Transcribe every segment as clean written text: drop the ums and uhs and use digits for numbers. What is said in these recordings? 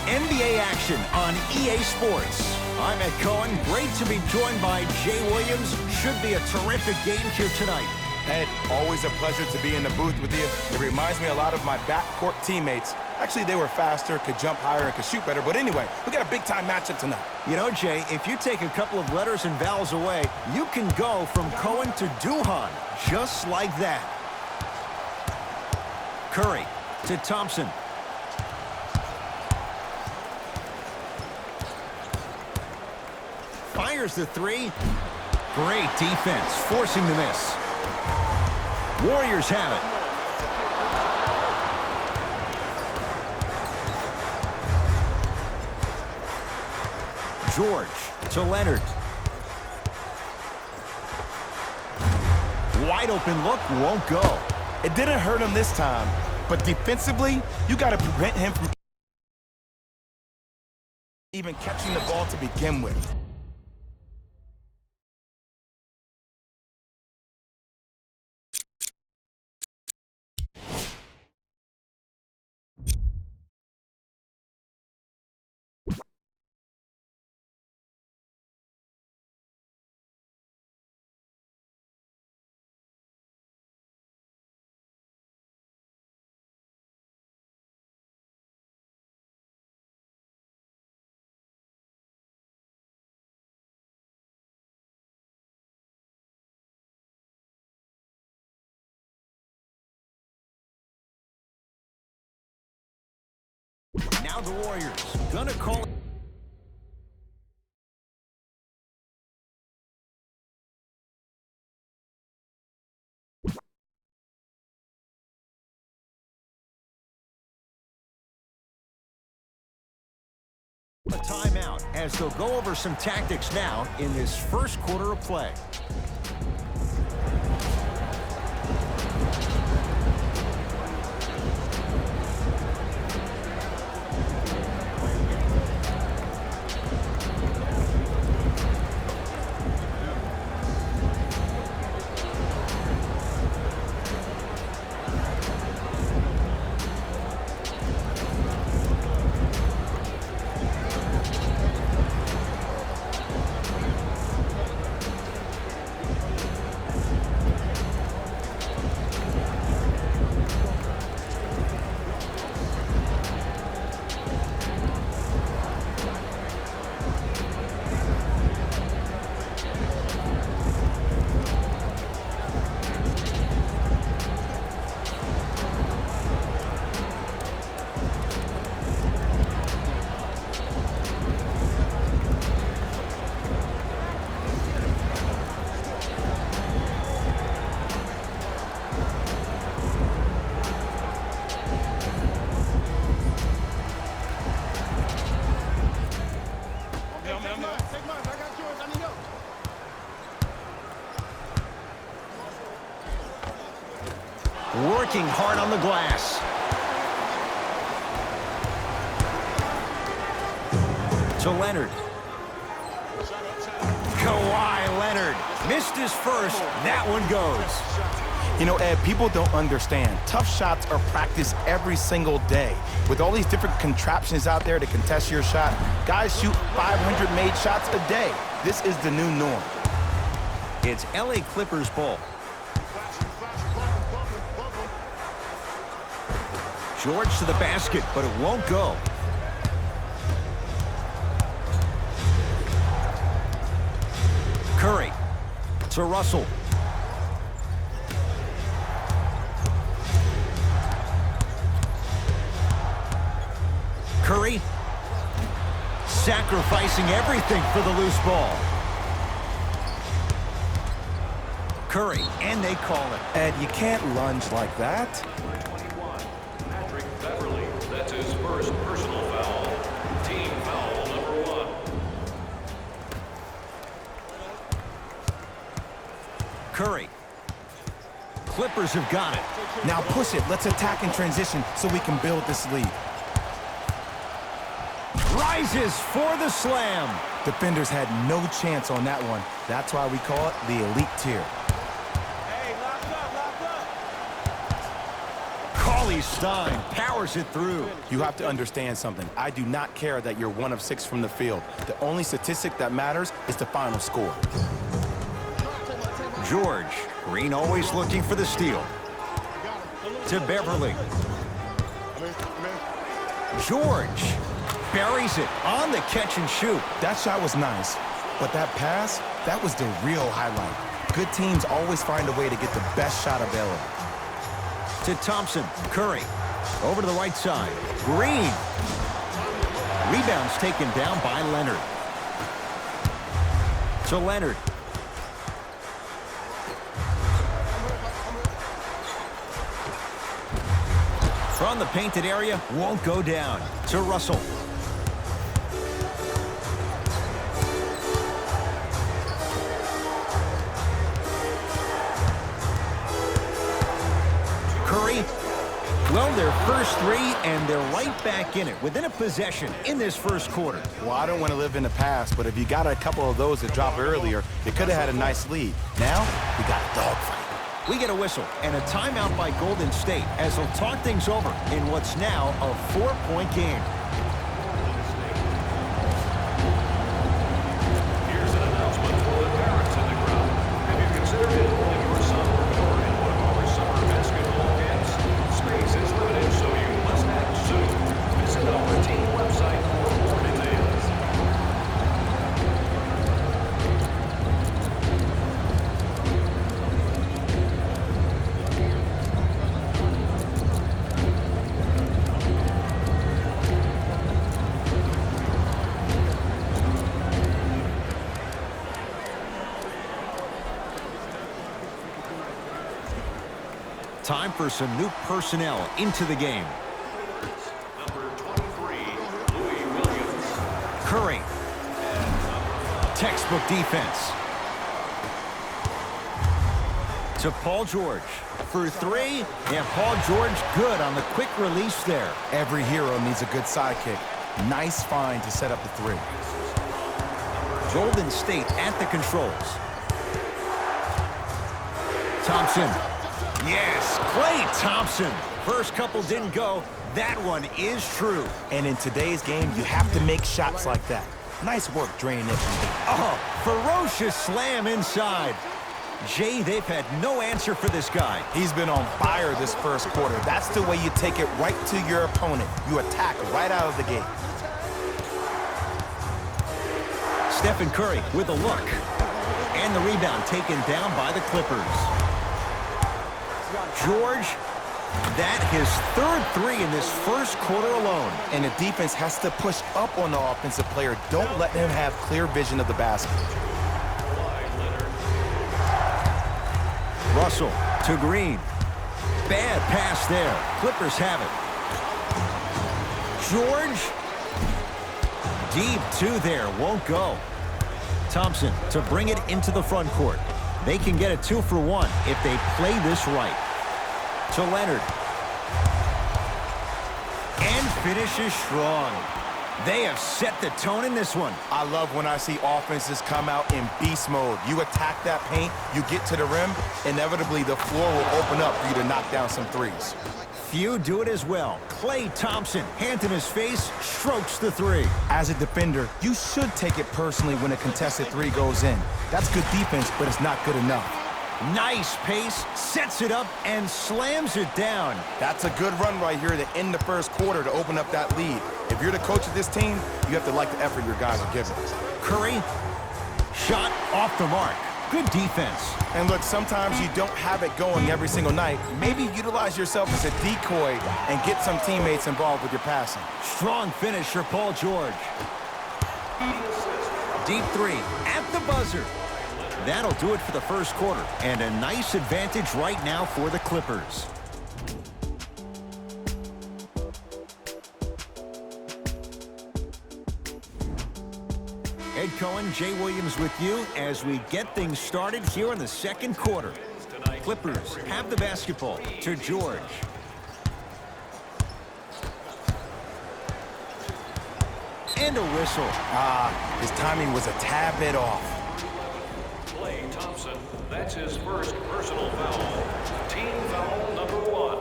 NBA action on EA Sports. I'm Ed Cohen. Great to be joined by Jay Williams. Should be a terrific game here tonight. Ed, always a pleasure to be in the booth with you. It reminds me a lot of my backcourt teammates. Actually, they were faster, could jump higher, and could shoot better. But anyway, we got a big-time matchup tonight. You know, Jay, if you take a couple of letters and vowels away, you can go from Cohen to Duhan, just like that. Curry to Thompson. Fires the three. Great defense, forcing the miss. Warriors have it. George to Leonard. Wide open look, won't go. It didn't hurt him this time, but defensively, you got to prevent him from even catching the ball to begin with. Now the Warriors gonna call it. A timeout as they'll go over some tactics now in this first quarter of play. Working hard on the glass. To Leonard. Kawhi Leonard missed his first. That one goes. You know, Ed, people don't understand. Tough shots are practiced every single day. With all these different contraptions out there to contest your shot, guys shoot 500 made shots a day. This is the new norm. It's LA Clippers ball. George to the basket, but it won't go. Curry to Russell. Curry sacrificing everything for the loose ball. Curry, and they call it. Ed, you can't lunge like that. That's his first personal foul. Team foul number 1. Curry. Clippers have got it. Now push it. Let's attack in transition so we can build this lead. Rises for the slam. Defenders had no chance on that one. That's why we call it the elite tier. Call Stein powers it through. You have to understand something. I do not care that you're 1 of 6 from the field. The only statistic that matters is the final score. George. Green always looking for the steal. To Beverly. George buries it on the catch and shoot. That shot was nice, but that pass, that was the real highlight. Good teams always find a way to get the best shot available. To Thompson. Curry. Over to the right side. Green. Rebounds taken down by Leonard. To Leonard. From the painted area, won't go down. To Russell. Curry. Well, their first 3, and they're right back in it, within a possession in this first quarter. Well, I don't want to live in the past, but if you got a couple of those that dropped earlier, you could have had a nice lead. Now, we got a dogfight. We get a whistle and a timeout by Golden State as they'll talk things over in what's now a 4-point game. Here's an announcement for the parents in the crowd. Have you considered enrolling your son or daughter in one of our summer basketball camps? Space is limited, so you must act soon. Visit our team website for more details. Time for some new personnel into the game. Number 23, Louis Williams. Curry. Textbook defense. To Paul George. For 3. And Paul George good on the quick release there. Every hero needs a good sidekick. Nice find to set up the 3. Golden State at the controls. Thompson. Yes, Klay Thompson. First couple didn't go. That one is true. And in today's game, you have to make shots like that. Nice work draining it from deep. Oh, ferocious slam inside. Jay, they've had no answer for this guy. He's been on fire this first quarter. That's the way you take it right to your opponent. You attack right out of the gate. Stephen Curry with a look. And the rebound taken down by the Clippers. George, that his third 3 in this first quarter alone. And the defense has to push up on the offensive player. Don't let him have clear vision of the basket. Russell to Green. Bad pass there. Clippers have it. George. Deep 2 there. Won't go. Thompson to bring it into the front court. They can get a 2 for 1 if they play this right. To Leonard. And finishes strong. They have set the tone in this one. I love when I see offenses come out in beast mode. You attack that paint, you get to the rim, inevitably the floor will open up for you to knock down some 3s. Few do it as well. Klay Thompson, hand in his face, strokes the 3. As a defender, you should take it personally when a contested 3 goes in. That's good defense, but it's not good enough. Nice pace, sets it up, and slams it down. That's a good run right here to end the first quarter to open up that lead. If you're the coach of this team, you have to like the effort your guys are giving. Curry, shot off the mark. Good defense. And look, sometimes you don't have it going every single night. Maybe utilize yourself as a decoy and get some teammates involved with your passing. Strong finish for Paul George. Deep 3 at the buzzer. That'll do it for the first quarter, and a nice advantage right now for the Clippers. Ed Cohen, Jay Williams with you as we get things started here in the second quarter. Clippers have the basketball to George. And a whistle. His timing was a tad bit off. Klay Thompson, that's his first personal foul. Team foul number 1.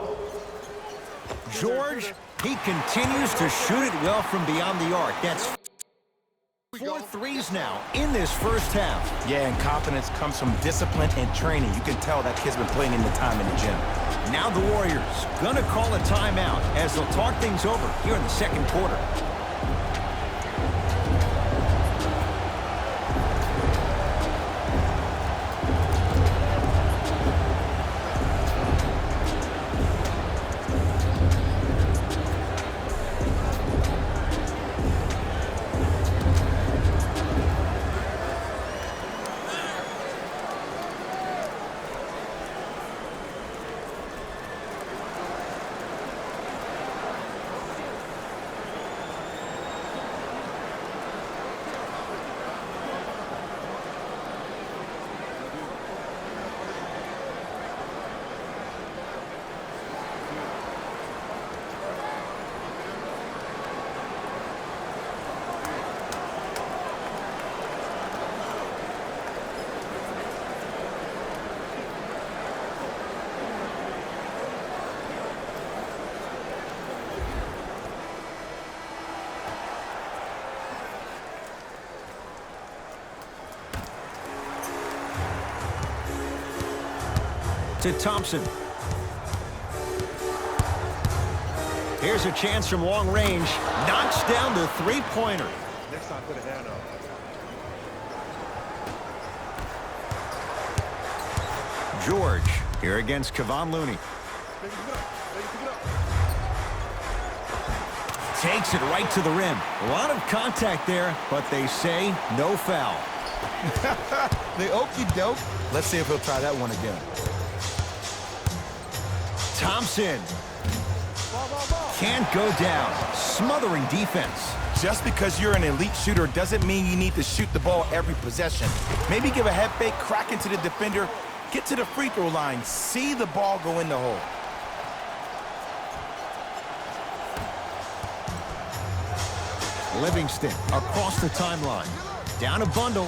George, he continues to shoot it well from beyond the arc. That's 4 threes now in this first half. Yeah, and confidence comes from discipline and training. You can tell that kid's been putting in the time in the gym. Now the Warriors gonna call a timeout as they'll talk things over here in the second quarter. To Thompson. Here's a chance from long range. Knocks down the three-pointer. Next time, put a hand up. George here against Kevon Looney. Takes it right to the rim. A lot of contact there, but they say no foul. The okie doke. Let's see if he'll try that one again. Thompson can't go down. Smothering defense. Just because you're an elite shooter doesn't mean you need to shoot the ball every possession. Maybe give a head fake, crack into the defender, get to the free throw line, see the ball go in the hole. Livingston across the timeline. Down a bundle.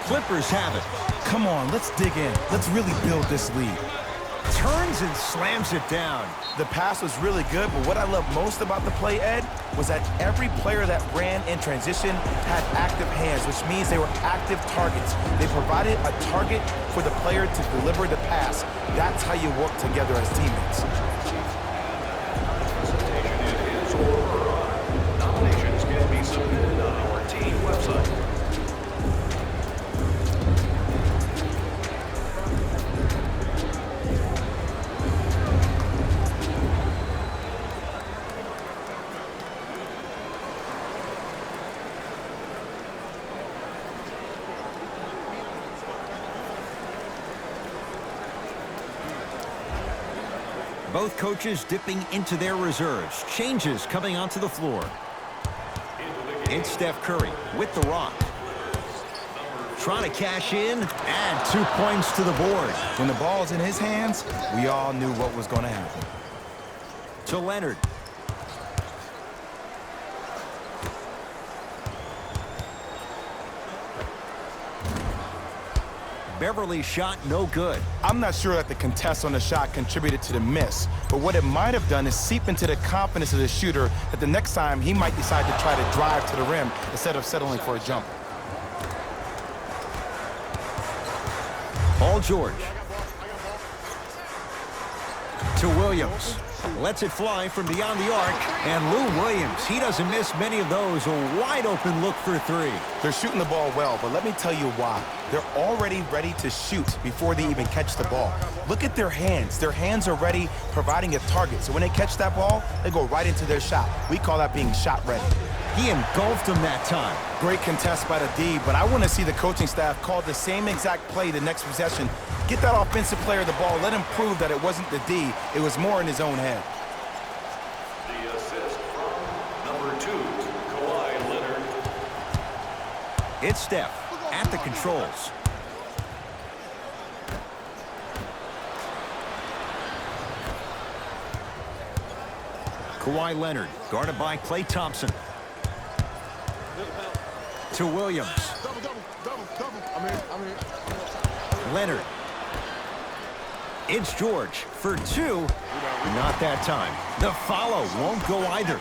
Clippers have it. Come on, let's dig in. Let's really build this lead. Turns and slams it down. The pass was really good, but what I love most about the play, Ed, was that every player that ran in transition had active hands, which means they were active targets. They provided a target for the player to deliver the pass. That's how you work together as teammates. Presentation is over. Nominations can be submitted on our team website. Both coaches dipping into their reserves. Changes coming onto the floor. It's Steph Curry with the rock. Trying to cash in. Add 2 points to the board. When the ball's in his hands, we all knew what was going to happen. To Leonard. Beverly's shot no good. I'm not sure that the contest on the shot contributed to the miss, but what it might have done is seep into the confidence of the shooter that the next time he might decide to try to drive to the rim instead of settling for a jumper. Paul George. To Williams. Lets it fly from beyond the arc. And Lou Williams, he doesn't miss many of those. A wide open look for three. They're shooting the ball well, but let me tell you why. They're already ready to shoot before they even catch the ball. Look at their hands. Their hands are ready, providing a target. So when they catch that ball, they go right into their shot. We call that being shot ready. He engulfed him that time. Great contest by the D, but I want to see the coaching staff call the same exact play the next possession. Get that offensive player the ball. Let him prove that it wasn't the D. It was more in his own head. The assist from number 2, Kawhi Leonard. It's Steph at the controls. Kawhi Leonard, guarded by Klay Thompson. To Williams. Leonard. It's George for two. Not that time. The follow won't go either.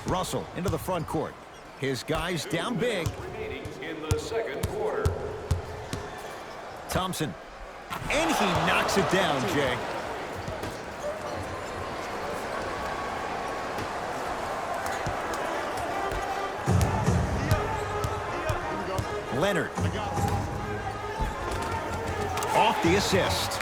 Russell into the front court. His guys down big. Remaining in the second quarter. Thompson. And he knocks it down, Jay. Leonard. Off the assist.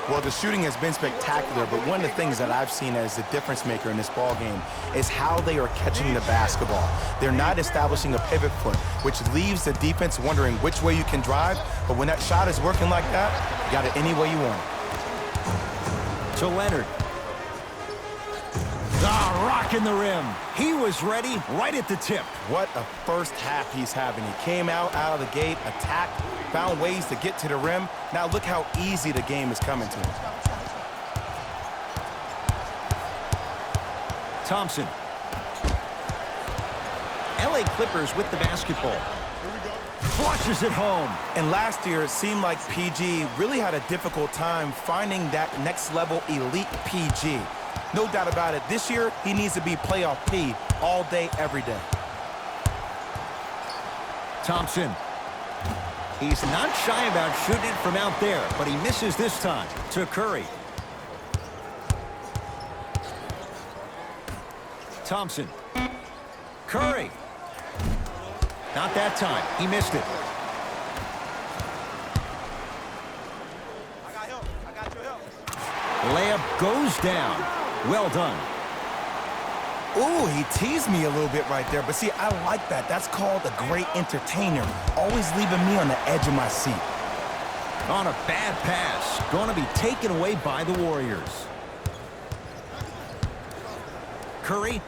Well, the shooting has been spectacular, but one of the things that I've seen as the difference maker in this ball game is how they are catching the basketball. They're not establishing a pivot foot, which leaves the defense wondering which way you can drive, but when that shot is working like that, you got it any way you want it. To Leonard. Ah, rocking the rim. He was ready right at the tip. What a first half he's having. He came out of the gate, attacked, found ways to get to the rim. Now look how easy the game is coming to him. Thompson. LA Clippers with the basketball. Flushes it home. And last year, it seemed like PG really had a difficult time finding that next level elite PG. No doubt about it, this year, he needs to be playoff P all day, every day. Thompson. He's not shy about shooting it from out there, but he misses this time. To Curry. Thompson. Curry. Not that time. He missed it. Layup goes down. Well done. Ooh, he teased me a little bit right there. But see, I like that. That's called a great entertainer. Always leaving me on the edge of my seat. On a bad pass. Going to be taken away by the Warriors. Curry.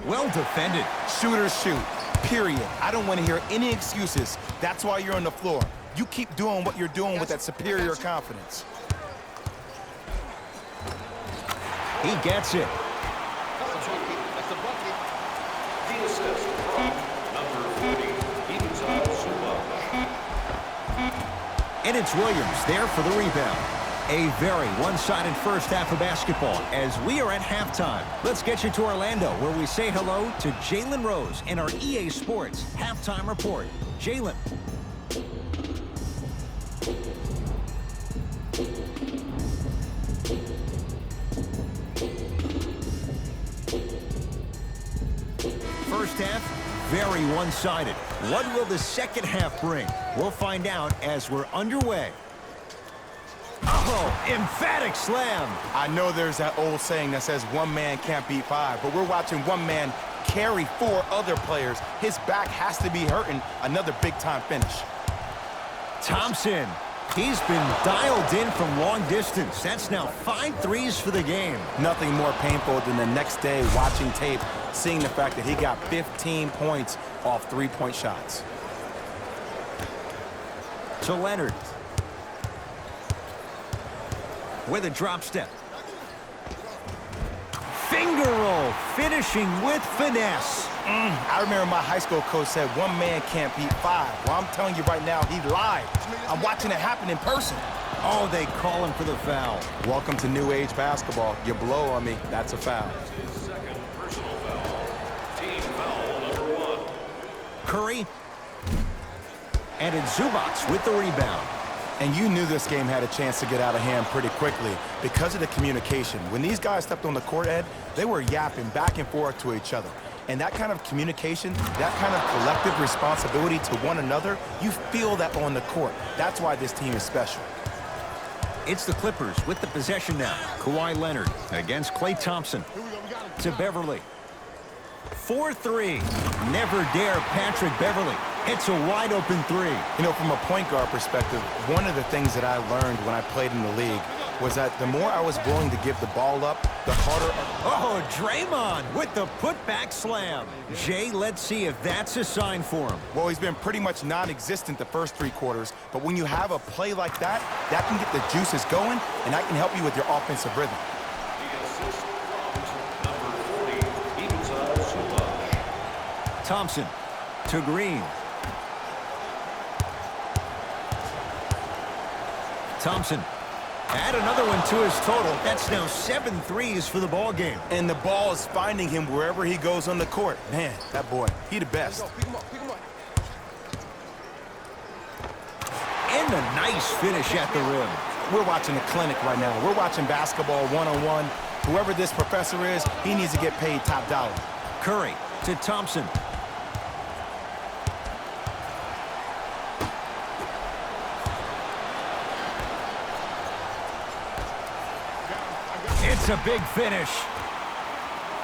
Well defended. Shooters shoot. Period. I don't want to hear any excuses. That's why you're on the floor. You keep doing what you're doing with that superior confidence. He gets it. The assist from number 40, And it's Williams there for the rebound. A very one-sided first half of basketball as we are at halftime. Let's get you to Orlando, where we say hello to Jalen Rose in our EA Sports halftime report. Jalen. First half, very one-sided. What will the second half bring? We'll find out as we're underway. Oh, emphatic slam. I know there's that old saying that says one man can't beat five, but we're watching one man carry four other players. His back has to be hurting. Another big-time finish. Thompson. He's been dialed in from long distance. That's now 5 threes for the game. Nothing more painful than the next day watching tape, seeing the fact that he got 15 points off three-point shots. To Leonard. With a drop step. Finger roll, finishing with finesse. I remember my high school coach said one man can't beat five. Well, I'm telling you right now, he lied. I'm watching it happen in person. Oh, they call him for the foul. Welcome to new age basketball. You blow on me, that's a foul. His second personal foul. Team foul number 1. Curry. And it's Zubac with the rebound. And you knew this game had a chance to get out of hand pretty quickly because of the communication. When these guys stepped on the court, Ed, they were yapping back and forth to each other. And that kind of communication, that kind of collective responsibility to one another, you feel that on the court. That's why this team is special. It's the Clippers with the possession now. Kawhi Leonard against Klay Thompson. To Beverly. 4-3. Never dare Patrick Beverly. It's a wide-open three. You know, from a point guard perspective, one of the things that I learned when I played in the league was that the more I was willing to give the ball up, the harder... Oh, Draymond with the putback slam. Jay, let's see if that's a sign for him. Well, he's been pretty much non-existent the first 3 quarters, but when you have a play like that, that can get the juices going, and that can help you with your offensive rhythm. The assist from number 40, Zubac. Thompson to Green. Thompson. Add another one to his total. That's now 7 threes for the ball game. And the ball is finding him wherever he goes on the court. Man, that boy, he the best. And a nice finish at the rim. We're watching a clinic right now. We're watching basketball one-on-one. Whoever this professor is, he needs to get paid top dollar. Curry to Thompson. It's a big finish.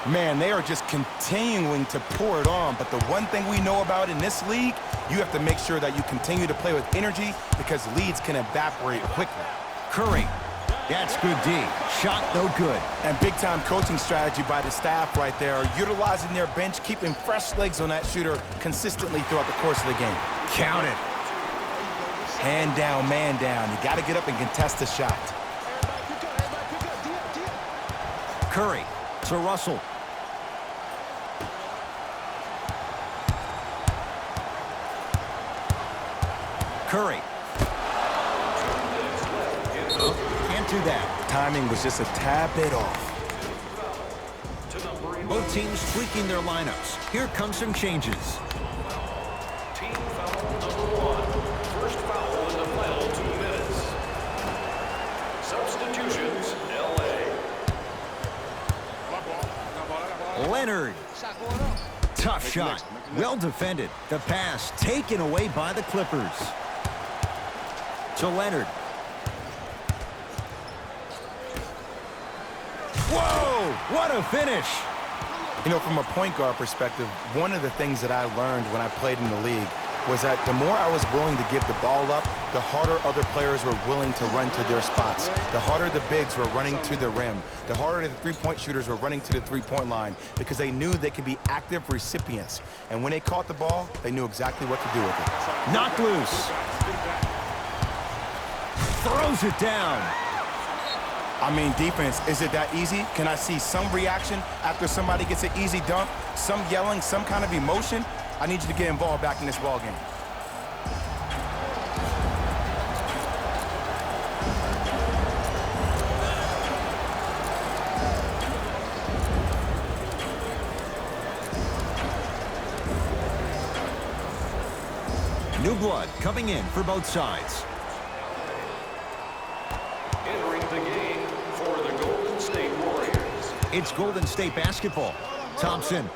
Man, they are just continuing to pour it on. But the one thing we know about in this league, you have to make sure that you continue to play with energy because leads can evaporate quickly. Curry. That's good D. Shot no good. And big-time coaching strategy by the staff right there, utilizing their bench, keeping fresh legs on that shooter consistently throughout the course of the game. Count it. Hand down, man down. You got to get up and contest the shot. Curry to Russell. Curry. Can't do that. Timing was just a tad bit off. Both teams tweaking their lineups. Here come some changes. Team foul number 1. First foul in the final 2 minutes. Substitutions, L.A. Leonard. Tough shot. Well defended. The pass taken away by the Clippers. To Leonard. Whoa! What a finish! You know, from a point guard perspective, one of the things that I learned when I played in the league was that the more I was willing to give the ball up, the harder other players were willing to run to their spots. The harder the bigs were running to the rim. The harder the three-point shooters were running to the three-point line because they knew they could be active recipients. And when they caught the ball, they knew exactly what to do with it. Knocked loose. Throws it down. I mean, defense, is it that easy? Can I see some reaction after somebody gets an easy dunk? Some yelling, some kind of emotion? I need you to get involved back in this ball game. New blood coming in for both sides. Entering the game for the Golden State Warriors. It's Golden State basketball. Thompson.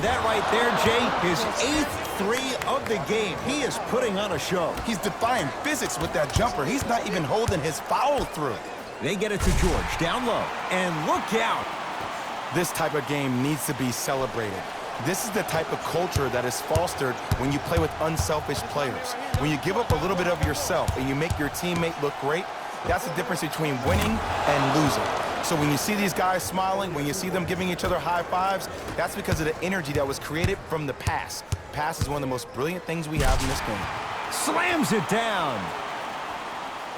That right there, Jay, his 8th three of the game. He is putting on a show. He's defying physics with that jumper. He's not even holding his foul through. They get it to George, down low, and look out. This type of game needs to be celebrated. This is the type of culture that is fostered when you play with unselfish players. When you give up a little bit of yourself and you make your teammate look great, that's the difference between winning and losing. So when you see these guys smiling, when you see them giving each other high fives, that's because of the energy that was created from the pass. Pass is one of the most brilliant things we have in this game. Slams it down.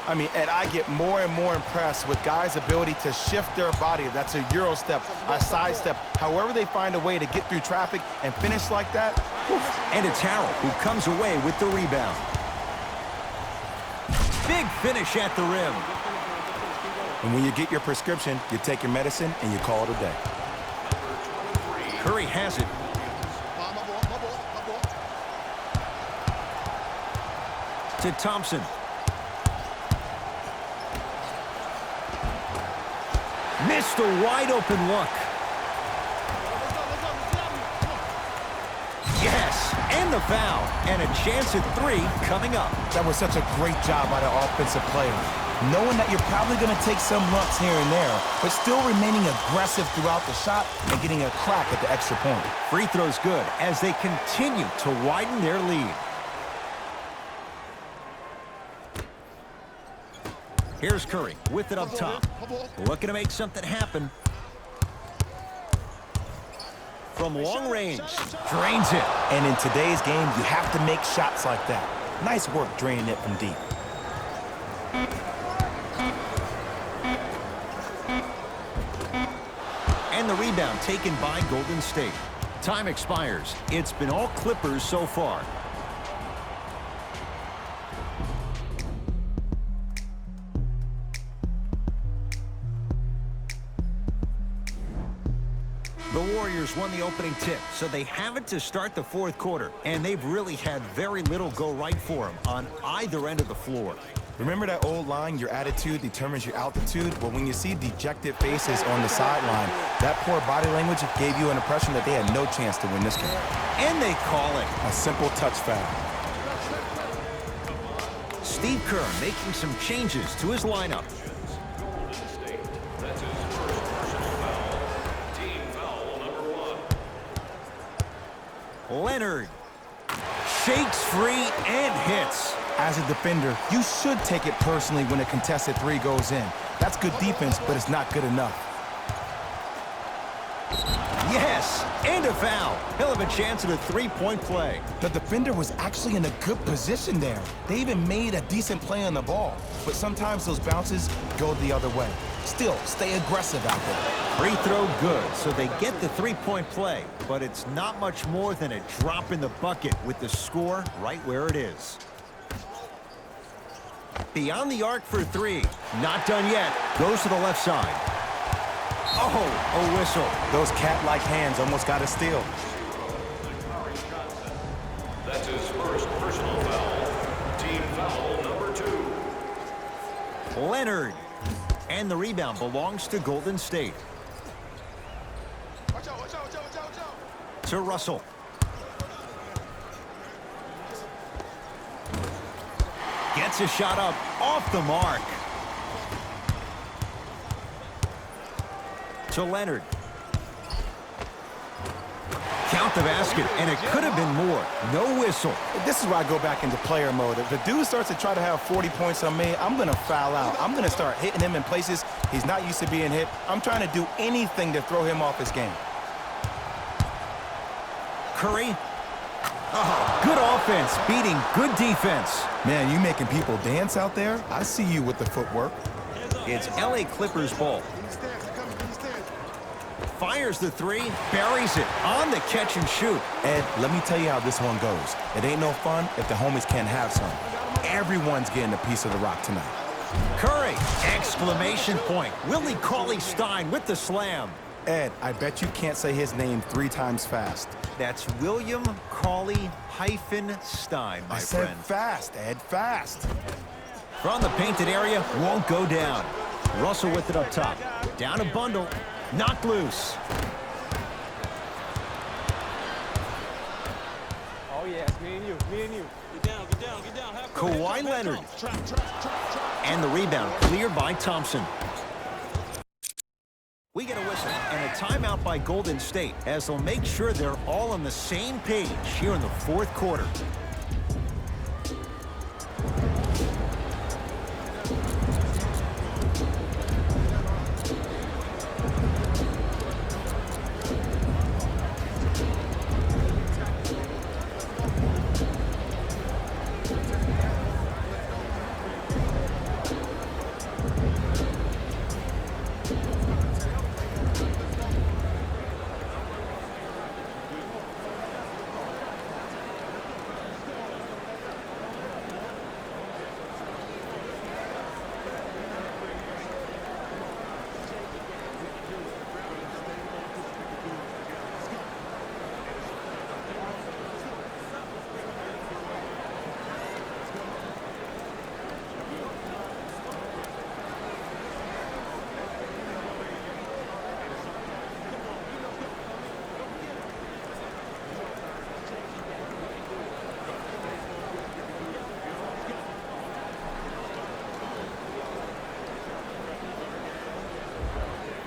I mean, and I get more and more impressed with guys' ability to shift their body. That's a Euro step, a side step. However they find a way to get through traffic and finish like that. And it's Harrell who comes away with the rebound. Big finish at the rim. And when you get your prescription, you take your medicine and you call it a day. Curry has it. To Thompson. Missed a wide open look. Yes, and the foul. And a chance at 3 coming up. That was such a great job by the offensive player. Knowing that you're probably going to take some lumps here and there, but still remaining aggressive throughout the shot and getting a crack at the extra point. Free throw's good as they continue to widen their lead. Here's Curry with it up top. Looking to make something happen. From long range, drains it. And in today's game, you have to make shots like that. Nice work draining it from deep. And the rebound taken by Golden State. Time expires. It's been all Clippers so far. The Warriors won the opening tip, so they have it to start the fourth quarter, and they've really had very little go right for them on either end of the floor. Remember that old line, your attitude determines your altitude? Well, when you see dejected faces on the sideline, that poor body language gave you an impression that they had no chance to win this game. And they call it a simple touch foul. Steve Kerr making some changes to his lineup. That's his first personal foul. Team foul number 1. Leonard shakes free and hits. As a defender, you should take it personally when a contested three goes in. That's good defense, but it's not good enough. Yes, and a foul. He'll have a chance at a three-point play. The defender was actually in a good position there. They even made a decent play on the ball, but sometimes those bounces go the other way. Still, stay aggressive out there. Free throw good, so they get the three-point play, but it's not much more than a drop in the bucket with the score right where it is. Beyond the arc for three. Not done yet. Goes to the left side. Oh, a whistle. Those cat-like hands almost got a steal. That's his first personal foul. Team foul number 2. Leonard. And the rebound belongs to Golden State. To Russell. Gets a shot up off the mark. To Leonard. Count the basket, and it could have been more. No whistle. This is where I go back into player mode. If the dude starts to try to have 40 points on me, I'm going to foul out. I'm going to start hitting him in places he's not used to being hit. I'm trying to do anything to throw him off his game. Curry. Oh, good offense, beating good defense. Man, you making people dance out there? I see you with the footwork. It's LA Clippers ball. Fires the three, buries it on the catch and shoot. Ed, let me tell you how this one goes. It ain't no fun if the homies can't have some. Everyone's getting a piece of the rock tonight. Curry, exclamation point. Willie Cauley-Stein with the slam. Ed, I bet you can't say his name 3 times fast. That's William Cauley-Stein, my I said friend. fast, Ed, fast. From the painted area, won't go down. Russell with it up top. Down a bundle. Knocked loose. Oh, yeah, it's me and you, me and you. Get down, get down, get down. Kawhi Leonard. And the rebound cleared by Thompson. We get a whistle and a timeout by Golden State as they'll make sure they're all on the same page here in the fourth quarter.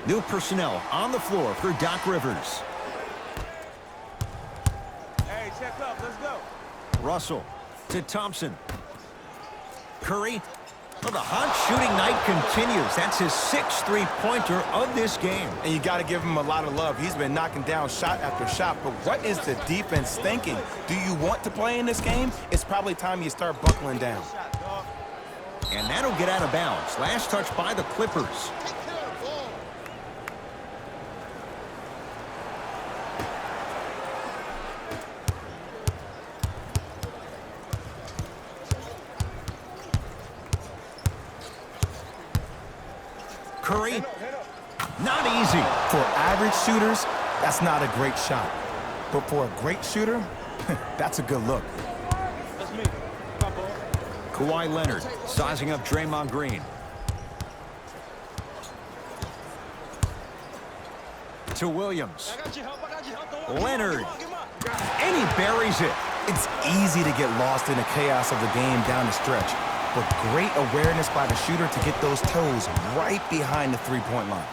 New personnel on the floor for Doc Rivers. Hey, check up, let's go. Russell to Thompson. Curry. Well, the hot shooting night continues. That's his 6th three-pointer of this game. And you got to give him a lot of love. He's been knocking down shot after shot. But what is the defense thinking? Do you want to play in this game? It's probably time you start buckling down. And that'll get out of bounds. Last touch by the Clippers. Curry, not easy. For average shooters, That's not a great shot. But for a great shooter, that's a good look. That's me. My ball. Kawhi Leonard sizing up Draymond Green. To Williams. I got you help. I got you help. Don't worry. Leonard. Get him out. And he buries it. It's easy to get lost in the chaos of the game down the stretch, but great awareness by the shooter to get those toes right behind the three-point line.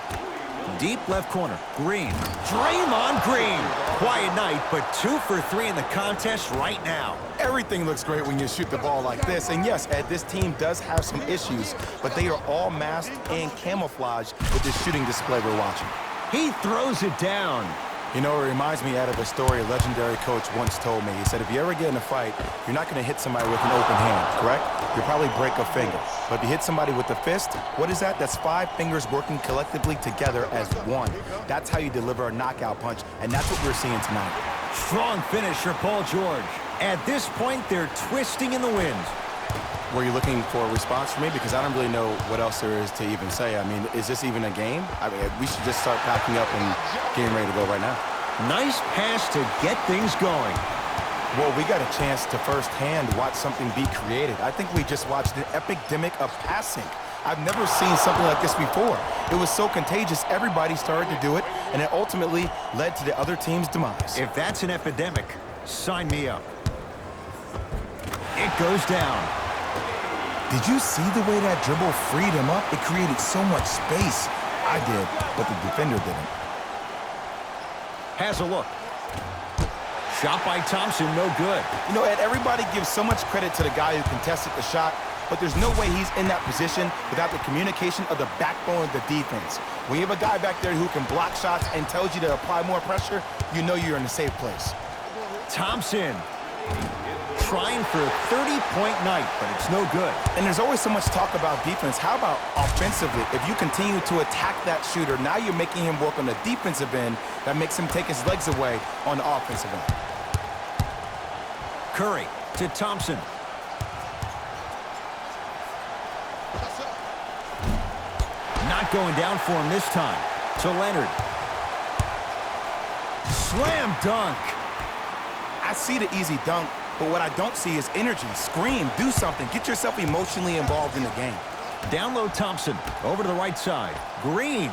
Deep left corner. Green. Draymond Green. Quiet night, but 2 for 3 in the contest right now. Everything looks great when you shoot the ball like this. And yes, Ed, this team does have some issues, but they are all masked and camouflaged with this shooting display we're watching. He throws it down. You know, it reminds me, Ed, of a story a legendary coach once told me. He said, if you ever get in a fight, you're not going to hit somebody with an open hand, correct? You'll probably break a finger. But if you hit somebody with a fist, what is that? That's 5 fingers working collectively together as one. That's how you deliver a knockout punch, and that's what we're seeing tonight. Strong finisher, Paul George. At this point, they're twisting in the wind. Were you looking for a response from me? Because I don't really know what else there is to even say. I mean, is this even a game? I mean, we should just start packing up and getting ready to go right now. Nice pass to get things going. Well, we got a chance to firsthand watch something be created. I think we just watched an epidemic of passing. I've never seen something like this before. It was so contagious, everybody started to do it, and it ultimately led to the other team's demise. If that's an epidemic, sign me up. It goes down. Did you see the way that dribble freed him up? It created so much space. I did, but the defender didn't. Has a look. Shot by Thompson, no good. You know, Ed, everybody gives so much credit to the guy who contested the shot, but there's no way he's in that position without the communication of the backbone of the defense. When you have a guy back there who can block shots and tells you to apply more pressure, you know you're in a safe place. Thompson trying for a 30-point night, but it's no good. And there's always so much talk about defense. How about offensively? If you continue to attack that shooter, now you're making him work on the defensive end. That makes him take his legs away on the offensive end. Curry to Thompson. Not going down for him this time. To Leonard. Slam dunk. I see the easy dunk, but what I don't see is energy. Scream, do something. Get yourself emotionally involved in the game. Down low Thompson. Over to the right side. Green.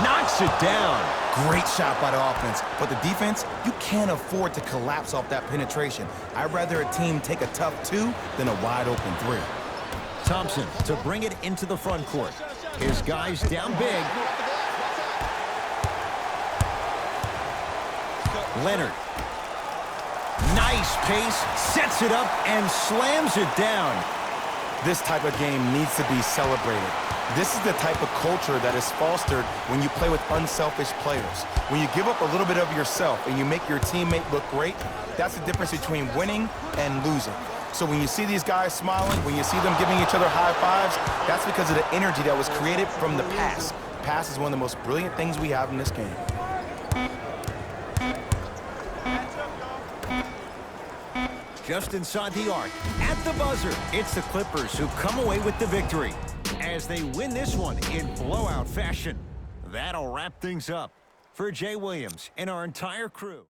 Knocks it down. Great shot by the offense, but the defense, you can't afford to collapse off that penetration. I'd rather a team take a tough 2 than a wide open 3. Thompson to bring it into the front court. His guys down big. Leonard. Nice pace, sets it up and slams it down. This type of game needs to be celebrated. This is the type of culture that is fostered when you play with unselfish players. When you give up a little bit of yourself and you make your teammate look great, that's the difference between winning and losing. So when you see these guys smiling, when you see them giving each other high fives, that's because of the energy that was created from the pass. Pass is one of the most brilliant things we have in this game. Just inside the arc, at the buzzer, it's the Clippers who come away with the victory as they win this one in blowout fashion. That'll wrap things up. For Jay Williams and our entire crew.